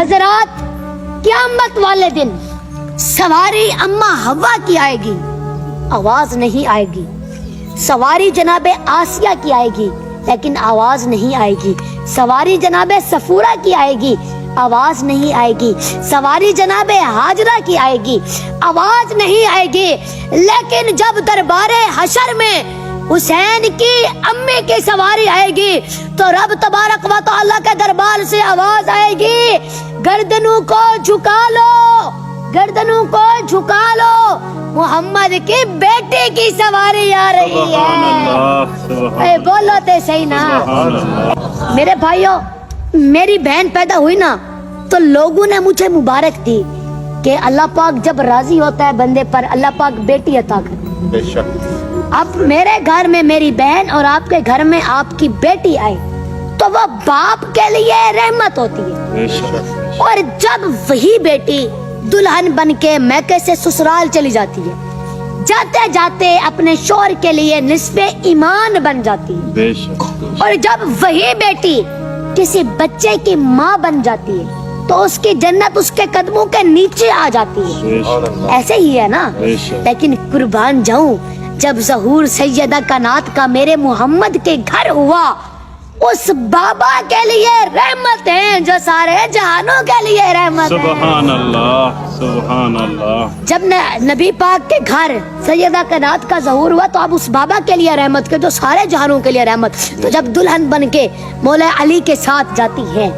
حضرات قیامت والے دن سواری اما حوا کی آئے گی، آواز نہیں آئے گی. سواری جناب آسیہ کی آئے گی لیکن آواز نہیں آئے گی. سواری جناب صفورہ کی آئے گی، آواز نہیں آئے گی. سواری جناب ہاجرہ کی آئے گی، آواز نہیں آئے گی. لیکن جب دربار حشر میں حسین کی امی کی سواری آئے گی تو رب تبارک و تعالی کے دربار سے آواز آئے گی، گردنوں کو جھکا لو، گردنوں کو جھکا لو، محمد کی بیٹی کی سواری آ رہی ہے. بولو تے صحیح نا. میرے بھائیوں، میری بہن پیدا ہوئی نا تو لوگوں نے مجھے مبارک دی کہ اللہ پاک جب راضی ہوتا ہے بندے پر اللہ پاک بیٹی عطا کرتا ہے. اب میرے گھر میں میری بہن اور آپ کے گھر میں آپ کی بیٹی آئے تو وہ باپ کے لیے رحمت ہوتی ہے. اور جب وہی بیٹی دلہن بن کے میکے سے سسرال چلی جاتی ہے، جاتے جاتے اپنے شوہر کے لیے نصف ایمان بن جاتی ہے. اور جب وہی بیٹی کسی بچے کی ماں بن جاتی ہے تو اس کی جنت اس کے قدموں کے نیچے آ جاتی ہے. ایسے ہی ہے نا. لیکن قربان جاؤں، جب ظہور سیدہ کائنات کا میرے محمد کے گھر ہوا، اس بابا کے لیے رحمت ہے جو سارے جہانوں کے لیے رحمت ہے. سبحان اللہ، سبحان اللہ. جب نبی پاک کے گھر سیدہ کائنات کا ظہور ہوا تو اب اس بابا کے لیے رحمت کے جو سارے جہانوں کے لیے رحمت. تو جب دلہن بن کے مولا علی کے ساتھ جاتی ہے،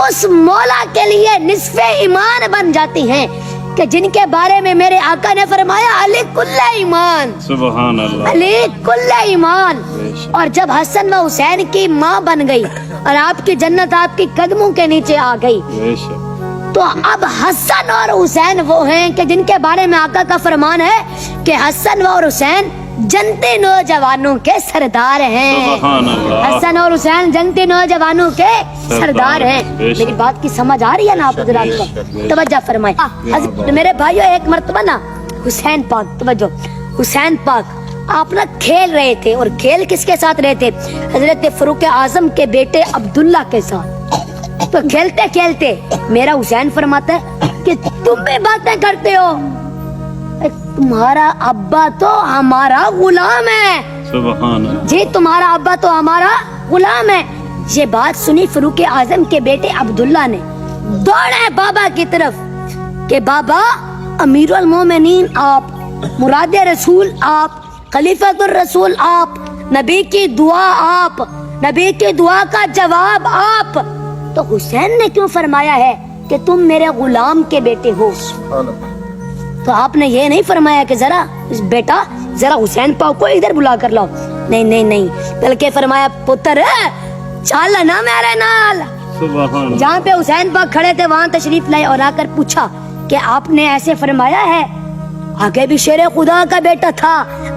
اس مولا کے لیے نصف ایمان بن جاتی ہیں کہ جن کے بارے میں میرے آقا نے فرمایا علی کل ایمان، سبحان اللہ، علی کل ایمان. اور جب حسن و حسین کی ماں بن گئی اور آپ کی جنت آپ کی قدموں کے نیچے آ گئی، تو اب حسن اور حسین وہ ہیں کہ جن کے بارے میں آقا کا فرمان ہے کہ حسن اور حسین جنتی نوجوانوں کے سردار ہیں. حسن اور حسین جنتی نوجوانوں کے سردار ہیں. میری بات کی سمجھ آ رہی ہے نا آپ حضرات کو؟ توجہ فرمائیں میرے بھائیو. ایک مرتبہ نا حسین پاک، توجہ، حسین پاک آپ نا کھیل رہے تھے. اور کھیل کس کے ساتھ رہے تھے؟ حضرت فاروق اعظم کے بیٹے عبداللہ کے ساتھ. تو کھیلتے کھیلتے میرا حسین فرماتا ہے کہ تم بھی باتیں کرتے ہو، تمہارا ابا تو ہمارا غلام ہے. سبحان اللہ. جی تمہارا ابا تو ہمارا غلام ہے. یہ بات سنی فاروق اعظم کے بیٹے عبداللہ نے، دوڑے بابا کی طرف کہ بابا، امیر المومنین آپ، مراد رسول آپ، خلیفۃ الرسول آپ، نبی کی دعا آپ، نبی کی دعا کا جواب آپ. تو حسین نے کیوں فرمایا ہے کہ تم میرے غلام کے بیٹے ہو؟ تو آپ نے یہ نہیں فرمایا کہ ذرا بیٹا ذرا حسین پاک کو ادھر بلا کر لاؤ. نہیں نہیں نہیں، بلکہ فرمایا پتر چل نا میرے نال. جہاں پہ حسین پاک کھڑے تھے وہاں تشریف لائے اور آ کر پوچھا کہ آپ نے ایسے فرمایا ہے؟ آگے بھی شیر خدا کا بیٹا تھا،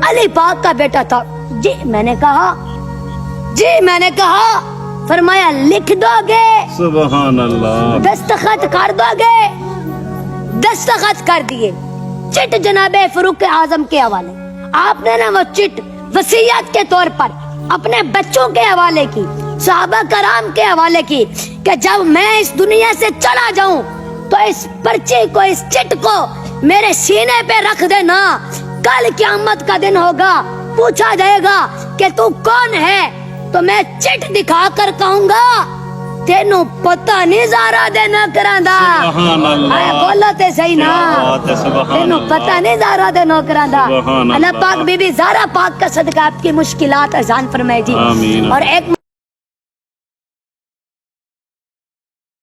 علی پاک کا بیٹا تھا. جی میں نے کہا، جی میں نے کہا. فرمایا لکھ دو گے؟ سبحان اللہ. دستخط کر دو گے؟ دستخط کر دیے. چٹ جناب فاروق اعظم کے حوالے. آپ نے نا وہ چٹ وصیت کے طور پر اپنے بچوں کے حوالے کی، صحابہ کرام کے حوالے کی کہ جب میں اس دنیا سے چلا جاؤں تو اس پرچے کو، اس چٹ کو میرے سینے پہ رکھ دینا. کل قیامت کا دن ہوگا، پوچھا جائے گا کہ تو کون ہے، تو میں چٹ دکھا کر کہوں گا تینوں پتہ نہیں زارا دے نوکراندا. بولو تے صحیح نا. تینوں پتہ نہیں زارا دے نوکراندا. اللہ پاک بی بی زارا پاک کا صدقہ آپ کی مشکلات آسان فرمائے جی. اور ایک